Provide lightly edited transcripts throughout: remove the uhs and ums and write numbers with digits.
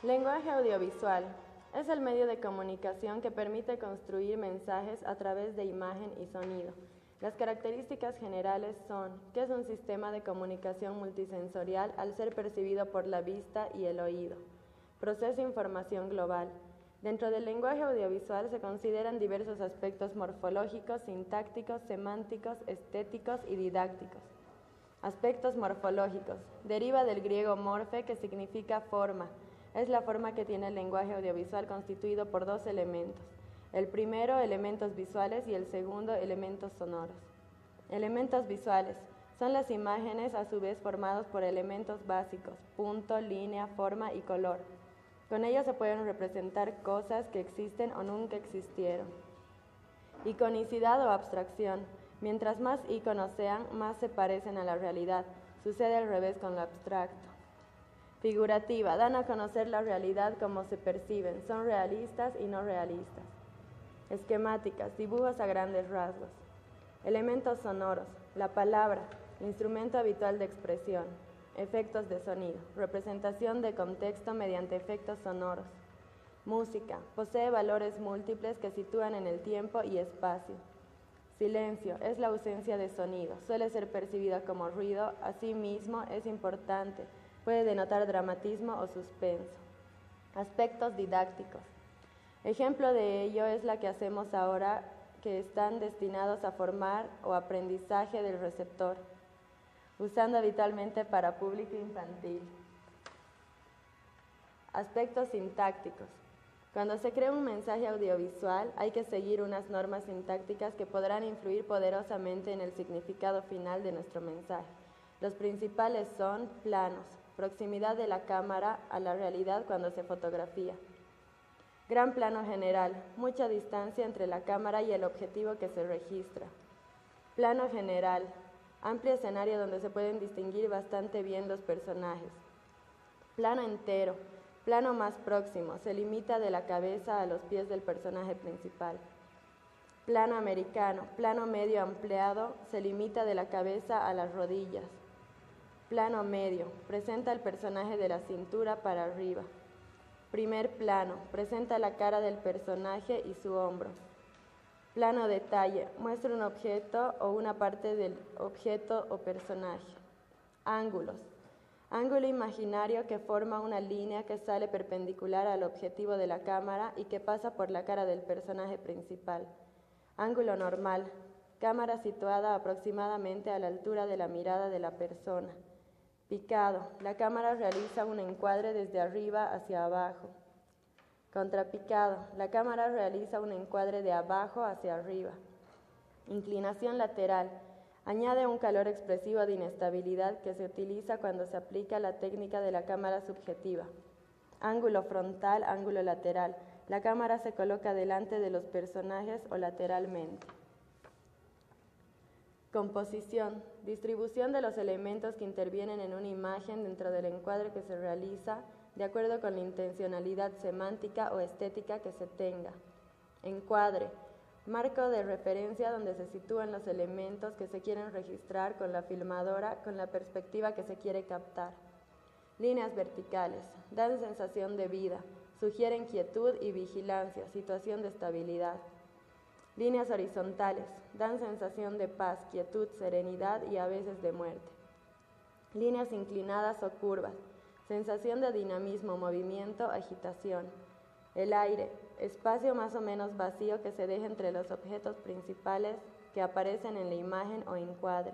Lenguaje audiovisual es el medio de comunicación que permite construir mensajes a través de imagen y sonido. Las características generales son que es un sistema de comunicación multisensorial al ser percibido por la vista y el oído. Procesa información global. Dentro del lenguaje audiovisual se consideran diversos aspectos morfológicos, sintácticos, semánticos, estéticos y didácticos. Aspectos morfológicos. Deriva del griego morfe, que significa forma. Es la forma que tiene el lenguaje audiovisual, constituido por dos elementos. El primero, elementos visuales, y el segundo, elementos sonoros. Elementos visuales son las imágenes, a su vez formados por elementos básicos: punto, línea, forma y color. Con ellos se pueden representar cosas que existen o nunca existieron. Iconicidad o abstracción. Mientras más iconos sean, más se parecen a la realidad. Sucede al revés con lo abstracto. Figurativa. Dan a conocer la realidad como se perciben. Son realistas y no realistas. Esquemáticas. Dibujos a grandes rasgos. Elementos sonoros. La palabra, instrumento habitual de expresión. Efectos de sonido. Representación de contexto mediante efectos sonoros. Música. Posee valores múltiples que sitúan en el tiempo y espacio. Silencio. Es la ausencia de sonido. Suele ser percibido como ruido. Asimismo, es importante. Puede denotar dramatismo o suspenso. Aspectos didácticos. Ejemplo de ello es la que hacemos ahora, que están destinados a formar o aprendizaje del receptor, usando habitualmente para público infantil. Aspectos sintácticos. Cuando se crea un mensaje audiovisual, hay que seguir unas normas sintácticas que podrán influir poderosamente en el significado final de nuestro mensaje. Los principales son planos, proximidad de la cámara a la realidad cuando se fotografía. Gran plano general, mucha distancia entre la cámara y el objetivo que se registra. Plano general, amplio escenario donde se pueden distinguir bastante bien los personajes. Plano entero, plano más próximo, se limita de la cabeza a los pies del personaje principal. Plano americano, plano medio ampliado, se limita de la cabeza a las rodillas. Plano medio, presenta al personaje de la cintura para arriba. Primer plano, presenta la cara del personaje y su hombro. Plano detalle, muestra un objeto o una parte del objeto o personaje. Ángulos. Ángulo imaginario que forma una línea que sale perpendicular al objetivo de la cámara y que pasa por la cara del personaje principal. Ángulo normal. Cámara situada aproximadamente a la altura de la mirada de la persona. Picado. La cámara realiza un encuadre desde arriba hacia abajo. Contrapicado. La cámara realiza un encuadre de abajo hacia arriba. Inclinación lateral. Añade un calor expresivo de inestabilidad que se utiliza cuando se aplica la técnica de la cámara subjetiva. Ángulo frontal, ángulo lateral. La cámara se coloca delante de los personajes o lateralmente. Composición. Distribución de los elementos que intervienen en una imagen dentro del encuadre que se realiza de acuerdo con la intencionalidad semántica o estética que se tenga. Encuadre. Marco de referencia donde se sitúan los elementos que se quieren registrar con la filmadora con la perspectiva que se quiere captar. Líneas verticales. Dan sensación de vida. Sugieren quietud y vigilancia, situación de estabilidad. Líneas horizontales. Dan sensación de paz, quietud, serenidad y a veces de muerte. Líneas inclinadas o curvas. Sensación de dinamismo, movimiento, agitación. El aire. Espacio más o menos vacío que se deja entre los objetos principales que aparecen en la imagen o encuadre.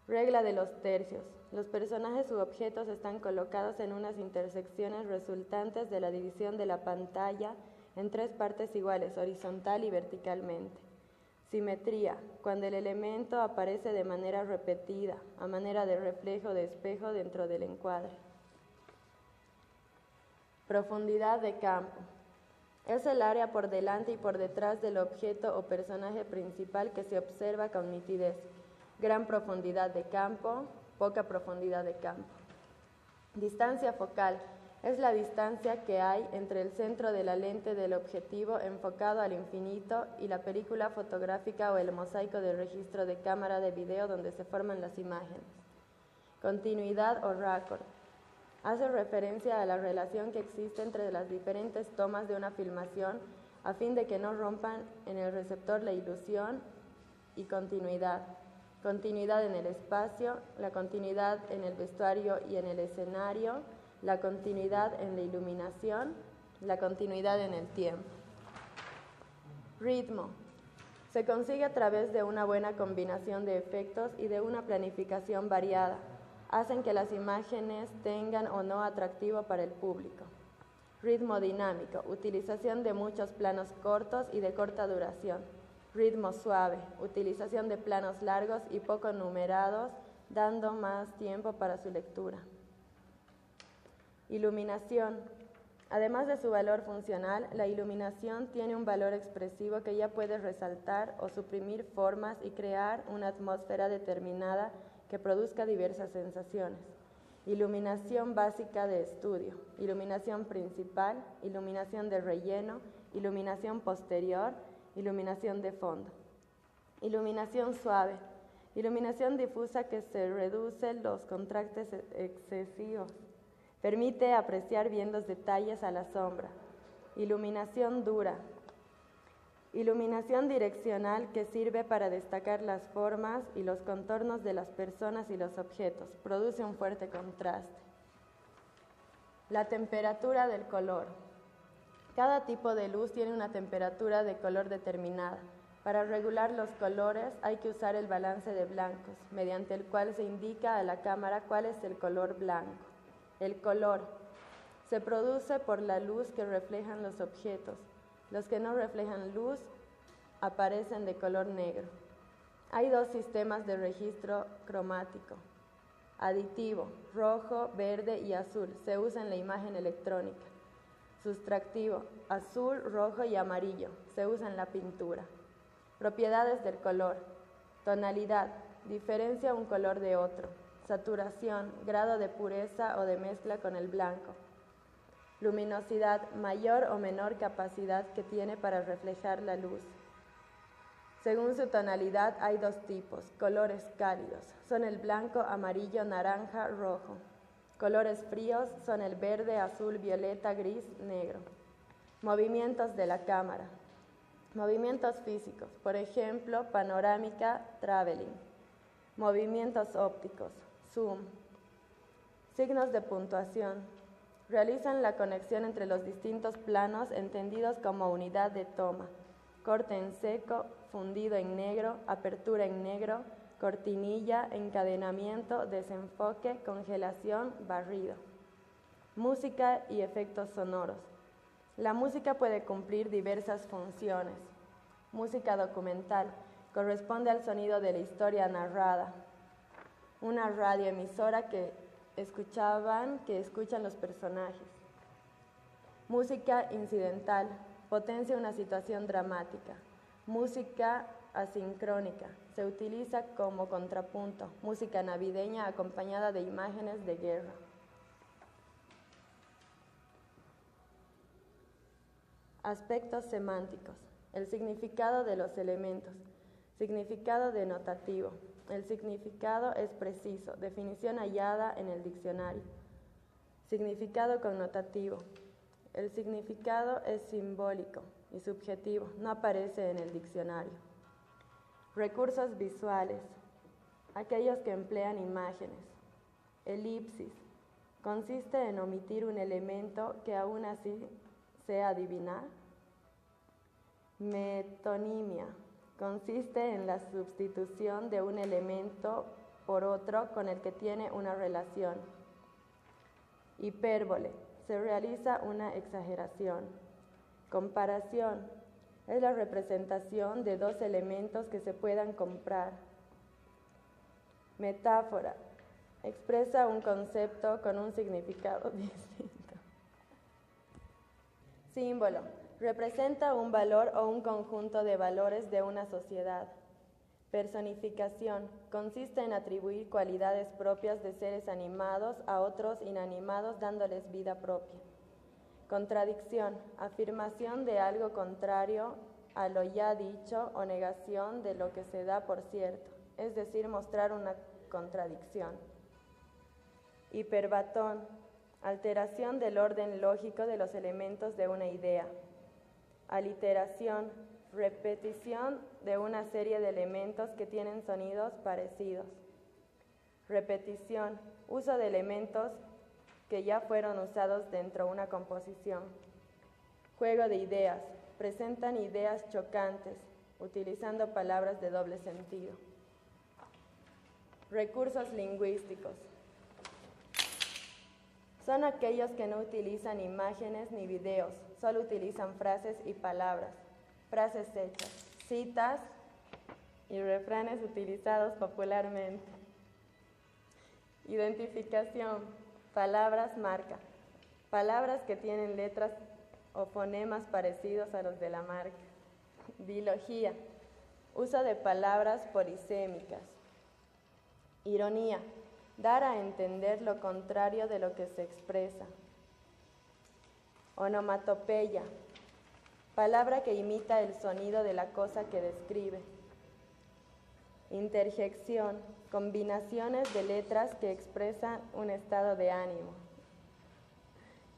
Regla de los tercios. Los personajes u objetos están colocados en unas intersecciones resultantes de la división de la pantalla en tres partes iguales, horizontal y verticalmente. Simetría, cuando el elemento aparece de manera repetida, a manera de reflejo de espejo dentro del encuadre. Profundidad de campo. Es el área por delante y por detrás del objeto o personaje principal que se observa con nitidez. Gran profundidad de campo, poca profundidad de campo. Distancia focal. Es la distancia que hay entre el centro de la lente del objetivo enfocado al infinito y la película fotográfica o el mosaico de registro de cámara de video donde se forman las imágenes. Continuidad o raccord. Hace referencia a la relación que existe entre las diferentes tomas de una filmación a fin de que no rompan en el receptor la ilusión y continuidad. Continuidad en el espacio, la continuidad en el vestuario y en el escenario, la continuidad en la iluminación, la continuidad en el tiempo. Ritmo. Se consigue a través de una buena combinación de efectos y de una planificación variada. Hacen que las imágenes tengan o no atractivo para el público. Ritmo dinámico. Utilización de muchos planos cortos y de corta duración. Ritmo suave. Utilización de planos largos y poco numerados, dando más tiempo para su lectura. Iluminación. Además de su valor funcional, la iluminación tiene un valor expresivo que ya puede resaltar o suprimir formas y crear una atmósfera determinada que produzca diversas sensaciones. Iluminación básica de estudio, iluminación principal, iluminación de relleno, iluminación posterior, iluminación de fondo. Iluminación suave, iluminación difusa que se reduce los contrastes excesivos. Permite apreciar bien los detalles a la sombra. Iluminación dura. Iluminación direccional que sirve para destacar las formas y los contornos de las personas y los objetos. Produce un fuerte contraste. La temperatura del color. Cada tipo de luz tiene una temperatura de color determinada. Para regular los colores hay que usar el balance de blancos, mediante el cual se indica a la cámara cuál es el color blanco. El color se produce por la luz que reflejan los objetos. Los que no reflejan luz aparecen de color negro. Hay dos sistemas de registro cromático. Aditivo, rojo, verde y azul, se usa en la imagen electrónica. Sustractivo, azul, rojo y amarillo, se usa en la pintura. Propiedades del color. Tonalidad, diferencia un color de otro. Saturación, grado de pureza o de mezcla con el blanco. Luminosidad, mayor o menor capacidad que tiene para reflejar la luz. Según su tonalidad hay dos tipos, colores cálidos, son el blanco, amarillo, naranja, rojo. Colores fríos son el verde, azul, violeta, gris, negro. Movimientos de la cámara. Movimientos físicos, por ejemplo, panorámica, traveling. Movimientos ópticos, zoom. Signos de puntuación. Realizan la conexión entre los distintos planos entendidos como unidad de toma. Corte en seco, fundido en negro, apertura en negro, cortinilla, encadenamiento, desenfoque, congelación, barrido. Música y efectos sonoros. La música puede cumplir diversas funciones. Música documental. Corresponde al sonido de la historia narrada. Una radioemisora que escuchan los personajes. Música incidental. Potencia una situación dramática. Música asincrónica. Se utiliza como contrapunto. Música navideña acompañada de imágenes de guerra. Aspectos semánticos. El significado de los elementos. Significado denotativo. El significado es preciso. Definición hallada en el diccionario. Significado connotativo. El significado es simbólico y subjetivo. No aparece en el diccionario. Recursos visuales. Aquellos que emplean imágenes. Elipsis. Consiste en omitir un elemento que aún así sea adivinar. Metonimia. Consiste en la sustitución de un elemento por otro con el que tiene una relación. Hipérbole. Se realiza una exageración. Comparación. Es la representación de dos elementos que se puedan comparar. Metáfora. Expresa un concepto con un significado distinto. Símbolo. Representa un valor o un conjunto de valores de una sociedad. Personificación. Consiste en atribuir cualidades propias de seres animados a otros inanimados dándoles vida propia. Contradicción. Afirmación de algo contrario a lo ya dicho o negación de lo que se da por cierto, es decir, mostrar una contradicción. Hiperbatón. Alteración del orden lógico de los elementos de una idea. Aliteración, repetición de una serie de elementos que tienen sonidos parecidos. Repetición, uso de elementos que ya fueron usados dentro de una composición. Juego de ideas, presentan ideas chocantes, utilizando palabras de doble sentido. Recursos lingüísticos. Son aquellos que no utilizan imágenes ni videos, solo utilizan frases y palabras, frases hechas, citas y refranes utilizados popularmente. Identificación, palabras marca, palabras que tienen letras o fonemas parecidos a los de la marca. Dilogía, uso de palabras polisémicas. Ironía, dar a entender lo contrario de lo que se expresa. Onomatopeya, palabra que imita el sonido de la cosa que describe. Interjección, combinaciones de letras que expresan un estado de ánimo.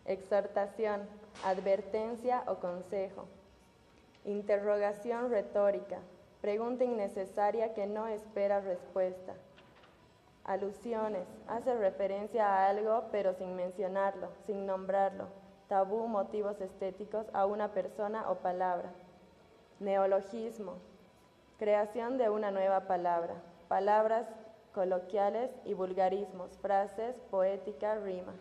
Exhortación, advertencia o consejo. Interrogación retórica, pregunta innecesaria que no espera respuesta. Alusiones, hace referencia a algo pero sin mencionarlo, sin nombrarlo. Tabú, motivos estéticos a una persona o palabra. Neologismo, creación de una nueva palabra. Palabras coloquiales y vulgarismos, frases, poética, rima.